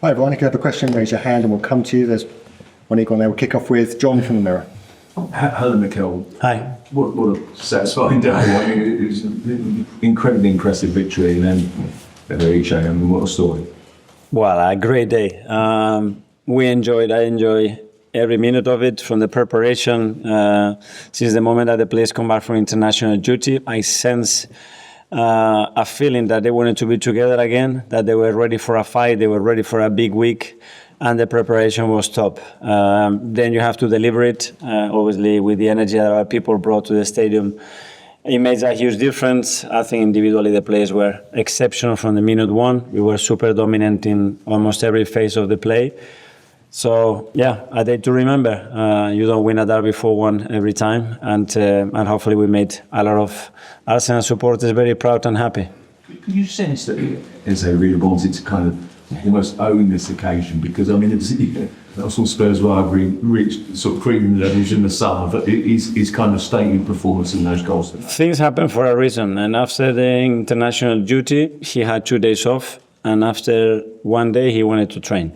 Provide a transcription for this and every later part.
Hi everyone, if you have a question, raise your hand and we'll come to you. There's one eagle on there. We'll kick off with John from the Mirror. Hello, Mikel. Hi. What a satisfying day. It was an incredibly impressive victory, and then Eberechi, I mean, what a story. Well, a great day. I enjoy every minute of it, from the preparation. Since the moment that the players come back from international duty, I sense a feeling that they wanted to be together again, that they were ready for a fight, they were ready for a big week, and the preparation was top. Then you have to deliver it, obviously, with the energy that our people brought to the stadium. It makes a huge difference. I think individually the players were exceptional from the minute one. We were super dominant in almost every phase of the play. So, yeah, a day to remember. You don't win a derby 4-1 every time, and hopefully we made a lot of Arsenal supporters very proud and happy. Could you sense that Eze really wanted to kind of almost own this occasion? Because, I mean, that's all Spurs rivalry reached sort of cream levels in the summer, but he's kind of stated performance in those goals. Things happen for a reason, and after the international duty, he had 2 days off, and after 1 day, he wanted to train.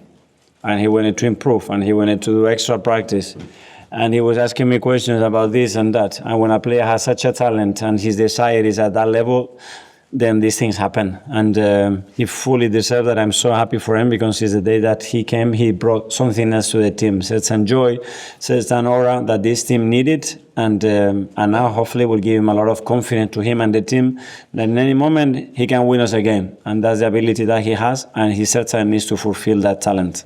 And he wanted to improve, and he wanted to do extra practice. And he was asking me questions about this and that. And when a player has such a talent and his desire is at that level, then these things happen. And he fully deserved that. I'm so happy for him, because since the day that he came, he brought something else to the team. Certain joy, certain aura that this team needed. And now hopefully will give him a lot of confidence to him and the team that in any moment he can win us a game. And that's the ability that he has, and he certainly needs to fulfill that talent.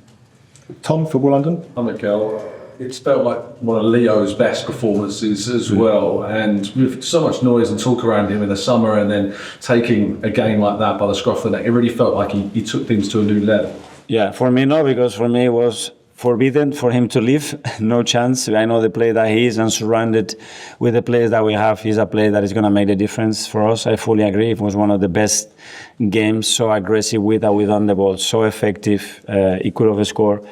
Tom, Football London. Hi, Mikel. It's felt like one of Leo's best performances as well, and with so much noise and talk around him in the summer, and then taking a game like that by the scruff of the neck, it really felt like he took things to a new level. Yeah, for me, no, because for me it was forbidden for him to leave. No chance. I know the player that he is, and surrounded with the players that we have, he's a player that is going to make the difference for us. I fully agree. It was one of the best games, so aggressive with on the ball, so effective. He could have scored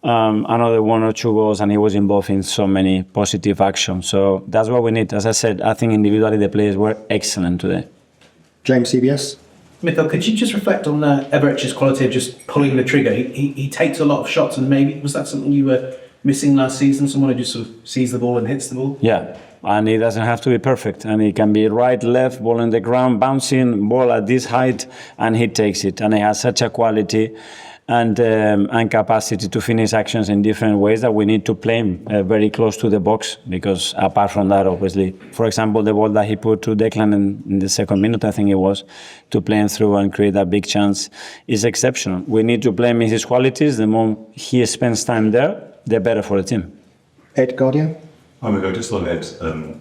another 1 or 2 goals, and he was involved in so many positive actions. So that's what we need. As I said, I think individually the players were excellent today. James, CBS. Mikel, could you just reflect on Eberechi's quality of just pulling the trigger? He takes a lot of shots, and maybe was that something you were missing last season? Someone who just sort of sees the ball and hits the ball? Yeah, and he doesn't have to be perfect, and he can be right, left, ball on the ground, bouncing, ball at this height, and he takes it. And he has such a quality and capacity to finish actions in different ways that we need to play him very close to the box, because apart from that, obviously, for example, the ball that he put to Declan in the second minute, I think it was, to play him through and create that big chance, is exceptional. We need to play him in his qualities. The more he spends time there, the better for the team. Ed, Guardian. I'm going to go just on Ed.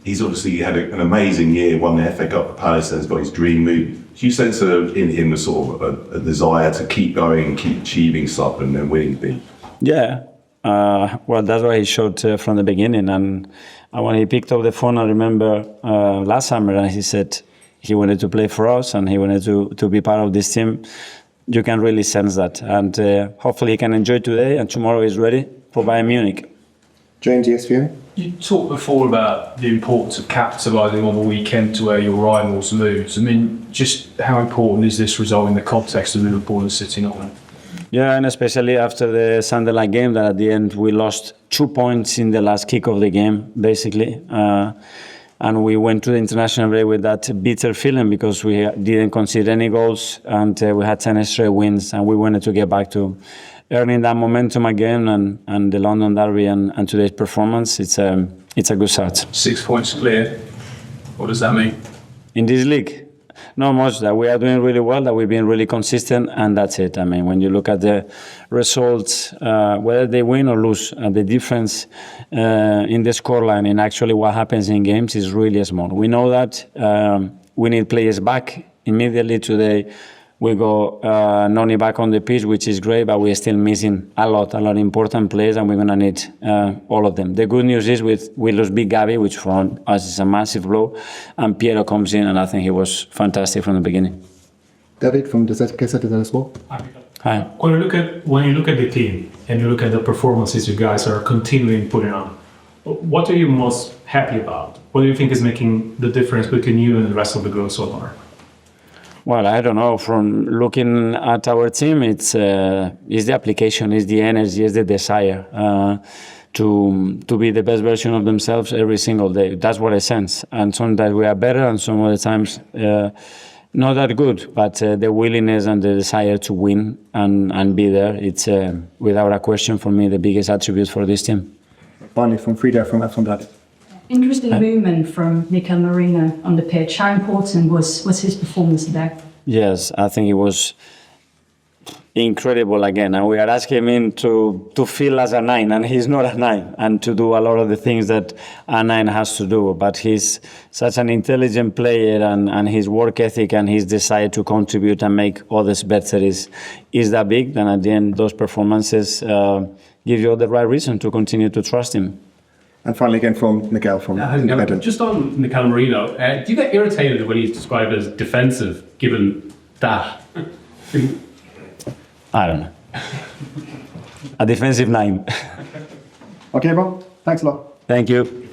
He's obviously had an amazing year, won the FA Cup at Palace, and has got his dream move. Do you sense in him a sort of a desire to keep going, keep achieving stuff and winning big? Yeah, well, that's what he showed from the beginning. And when he picked up the phone, I remember last summer, and he said he wanted to play for us and he wanted to be part of this team. You can really sense that. And hopefully he can enjoy today, and tomorrow he's ready for Bayern Munich. James, ESPN. You talked before about the importance of capitalising on the weekend to where your rivals lose. I mean, just how important is this result in the context of Liverpool and City not winning? Yeah, and especially after the Sunderland game, that at the end we lost 2 points in the last kick of the game, basically. And we went to the international break with that bitter feeling, because we didn't concede any goals, and we had 10 straight wins, and we wanted to get back to earning that momentum again, and the London derby and today's performance, it's a good start. 6 points clear. What does that mean? In this league, not much. That we are doing really well, that we've been really consistent, and that's it. I mean, when you look at the results, whether they win or lose, the difference in the scoreline and actually what happens in games is really small. We know that we need players back immediately today. We got Noni back on the pitch, which is great, but we're still missing a lot of important players, and we're going to need all of them. The good news is we lose Big Gabi, which for us is a massive blow, and Piero comes in, and I think he was fantastic from the beginning. David from the Gazzetta dello Sport. Hi. When you look at the team and you look at the performances you guys are continuing putting on, what are you most happy about? What do you think is making the difference between you and the rest of the group so far? Well, I don't know. From looking at our team, it's the application, it's the energy, it's the desire to be the best version of themselves every single day. That's what I sense. And sometimes we are better, and some other times not that good. But the willingness and the desire to win and be there, it's without a question for me the biggest attribute for this team. Finally, from Frida from Aftonbladet. Interesting movement from Mikel Merino on the pitch. How important was his performance today? Yes, I think it was incredible again. And we are asking him to feel as a 9, and he's not a 9, and to do a lot of the things that a 9 has to do. But he's such an intelligent player, and his work ethic and his desire to contribute and make others better is that big. And at the end, those performances give you all the right reason to continue to trust him. And finally, again, from Miguel from Independent. Just on Mikel Merino, do you get irritated when he's described as defensive, given that? I don't know. A defensive 9. Okay, Bob. Thanks a lot. Thank you.